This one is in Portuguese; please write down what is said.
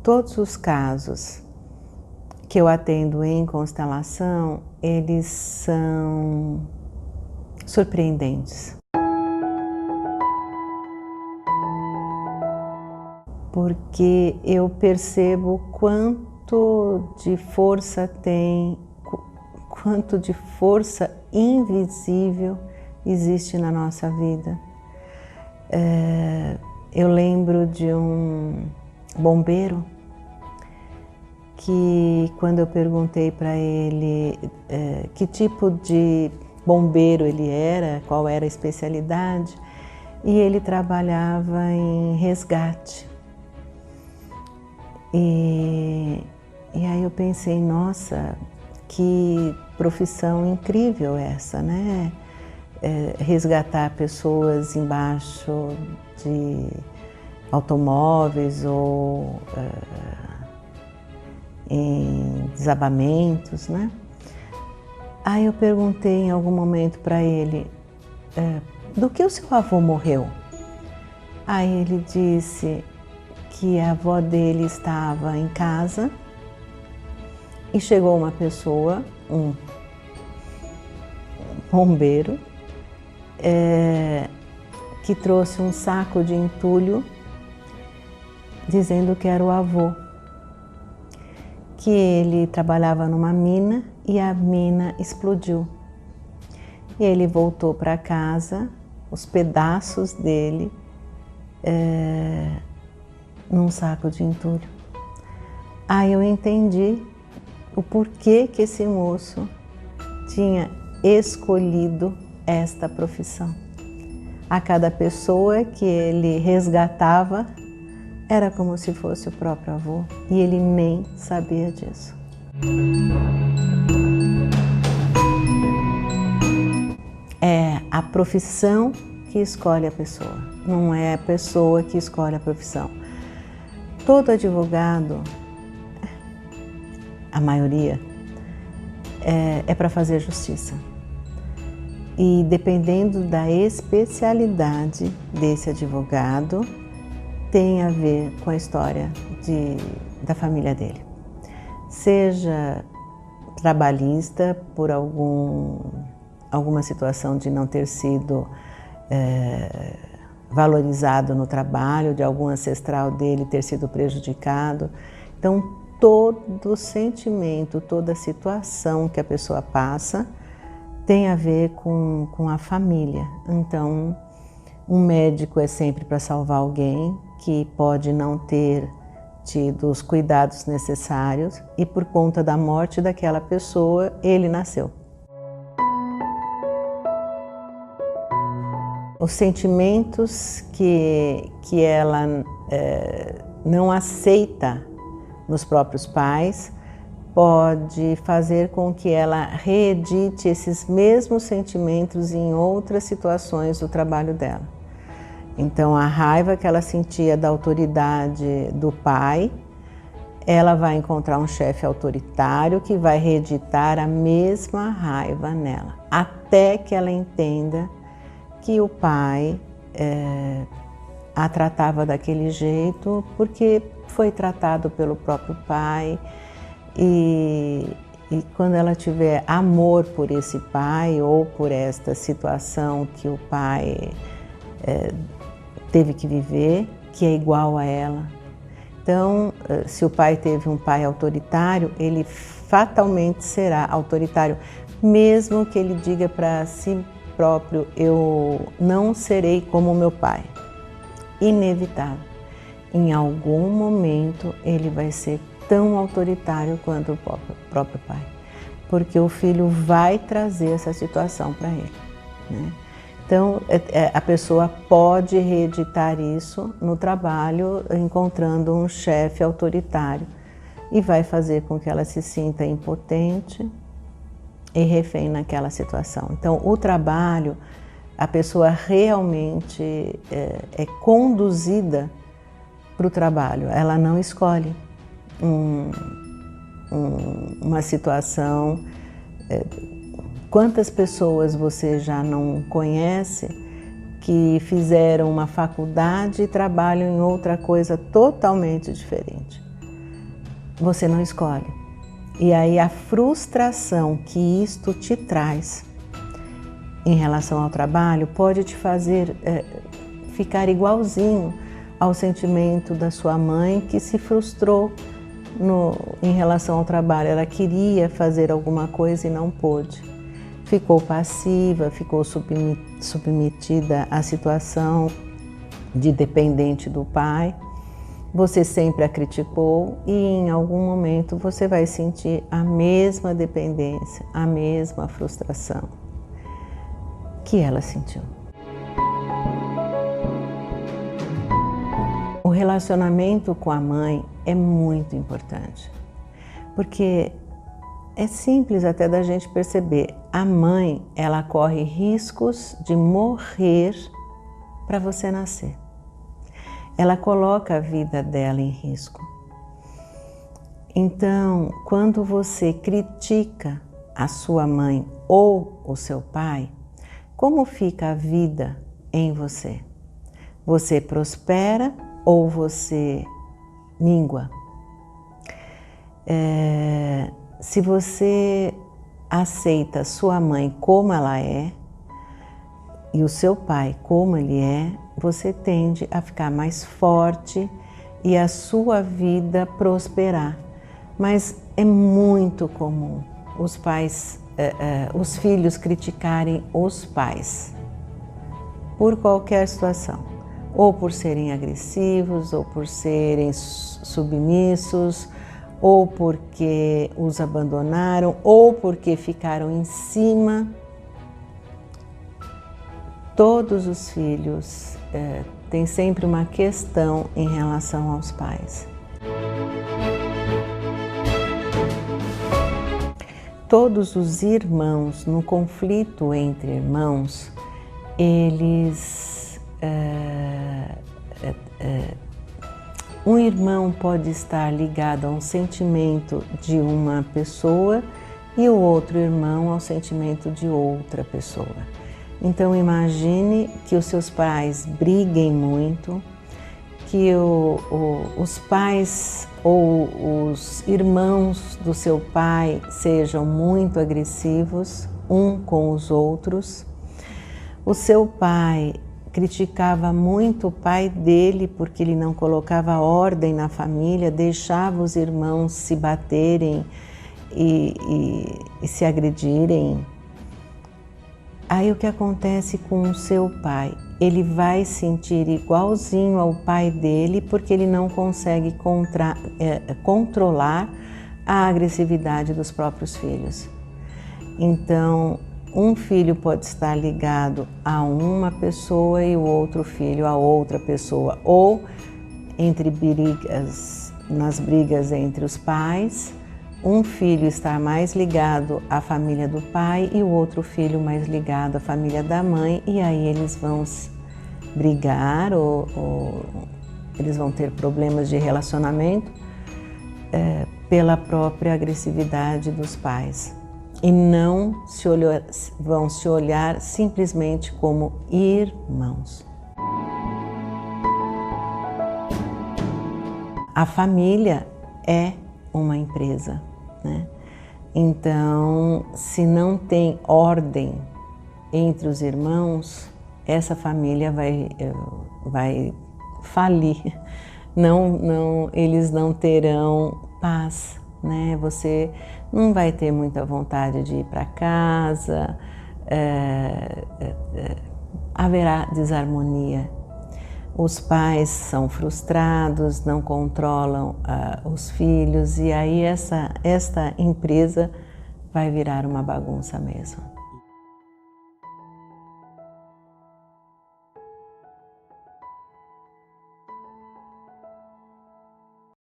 todos os casos que eu atendo em constelação, eles são surpreendentes. Porque eu percebo quanto de força tem, quanto de força invisível existe na nossa vida. Eu lembro de um bombeiro que, quando eu perguntei para ele que tipo de bombeiro ele era, qual era a especialidade, e ele trabalhava em resgate. E aí eu pensei, nossa, que profissão incrível essa, né? Resgatar pessoas embaixo de automóveis ou em desabamentos, né? Aí eu perguntei em algum momento para ele, do que o seu avô morreu? Aí ele disse que a avó dele estava em casa e chegou uma pessoa, um bombeiro, que trouxe um saco de entulho dizendo que era o avô, que ele trabalhava numa mina e a mina explodiu. E ele voltou para casa, os pedaços dele, num saco de entulho. Aí eu entendi o porquê que esse moço tinha escolhido esta profissão. A cada pessoa que ele resgatava era como se fosse o próprio avô e ele nem sabia disso. É a profissão que escolhe a pessoa, não é a pessoa que escolhe a profissão. Todo advogado, a maioria, é para fazer justiça. E dependendo da especialidade desse advogado, tem a ver com a história da família dele. Seja trabalhista por alguma situação de não ter sido valorizado no trabalho, de algum ancestral dele ter sido prejudicado. Então, todo sentimento, toda situação que a pessoa passa tem a ver com a família. Então, um médico é sempre para salvar alguém que pode não ter tido os cuidados necessários e por conta da morte daquela pessoa, ele nasceu. Os sentimentos que ela não aceita nos próprios pais pode fazer com que ela reedite esses mesmos sentimentos em outras situações do trabalho dela. Então, a raiva que ela sentia da autoridade do pai, ela vai encontrar um chefe autoritário que vai reeditar a mesma raiva nela, até que ela entenda que o pai a tratava daquele jeito porque foi tratado pelo próprio pai. E quando ela tiver amor por esse pai ou por esta situação que o pai teve que viver, que é igual a ela. Então, se o pai teve um pai autoritário, ele fatalmente será autoritário, mesmo que ele diga para si próprio, eu não serei como meu pai. Inevitável. Em algum momento ele vai ser tão autoritário quanto o próprio pai, porque o filho vai trazer essa situação para ele, né? Então, a pessoa pode reeditar isso no trabalho, encontrando um chefe autoritário, e vai fazer com que ela se sinta impotente e refém naquela situação. Então, o trabalho, a pessoa realmente é conduzida para o trabalho, ela não escolhe uma situação. Quantas pessoas você já não conhece que fizeram uma faculdade e trabalham em outra coisa totalmente diferente? você não escolhe. E aí a frustração que isto te traz em relação ao trabalho pode te fazer ficar igualzinho ao sentimento da sua mãe que se frustrou em relação ao trabalho. Ela queria fazer alguma coisa e não pôde. Ficou passiva, ficou submetida à situação de dependente do pai. Você sempre a criticou e em algum momento você vai sentir a mesma dependência, a mesma frustração que ela sentiu. O relacionamento com a mãe é muito importante, porque é simples até da gente perceber. A mãe, ela corre riscos de morrer para você nascer. Ela coloca a vida dela em risco. Então, quando você critica a sua mãe ou o seu pai, como fica a vida em você? Você prospera ou você míngua? Se você aceita sua mãe como ela é e o seu pai como ele é, você tende a ficar mais forte e a sua vida prosperar. Mas é muito comum os filhos criticarem os pais por qualquer situação, ou por serem agressivos, ou por serem submissos, ou porque os abandonaram, ou porque ficaram em cima. Todos os filhos têm sempre uma questão em relação aos pais. Todos os irmãos, no conflito entre irmãos, um irmão pode estar ligado a um sentimento de uma pessoa e o outro irmão ao sentimento de outra pessoa. Então imagine que os seus pais briguem muito, que os pais ou os irmãos do seu pai sejam muito agressivos um com os outros. O seu pai criticava muito o pai dele porque ele não colocava ordem na família, deixava os irmãos se baterem e se agredirem. Aí o que acontece com o seu pai? Ele vai sentir igualzinho ao pai dele porque ele não consegue controlar a agressividade dos próprios filhos. Então, um filho pode estar ligado a uma pessoa e o outro filho a outra pessoa, ou nas brigas entre os pais, um filho estar mais ligado à família do pai e o outro filho mais ligado à família da mãe, e aí eles vão brigar ou eles vão ter problemas de relacionamento pela própria agressividade dos pais. E não vão se olhar simplesmente como irmãos. A família é uma empresa, né? Então, se não tem ordem entre os irmãos, essa família vai falir. Eles não terão paz, né? Você não vai ter muita vontade de ir para casa, haverá desarmonia. Os pais são frustrados, não controlam os filhos, e aí esta empresa vai virar uma bagunça mesmo.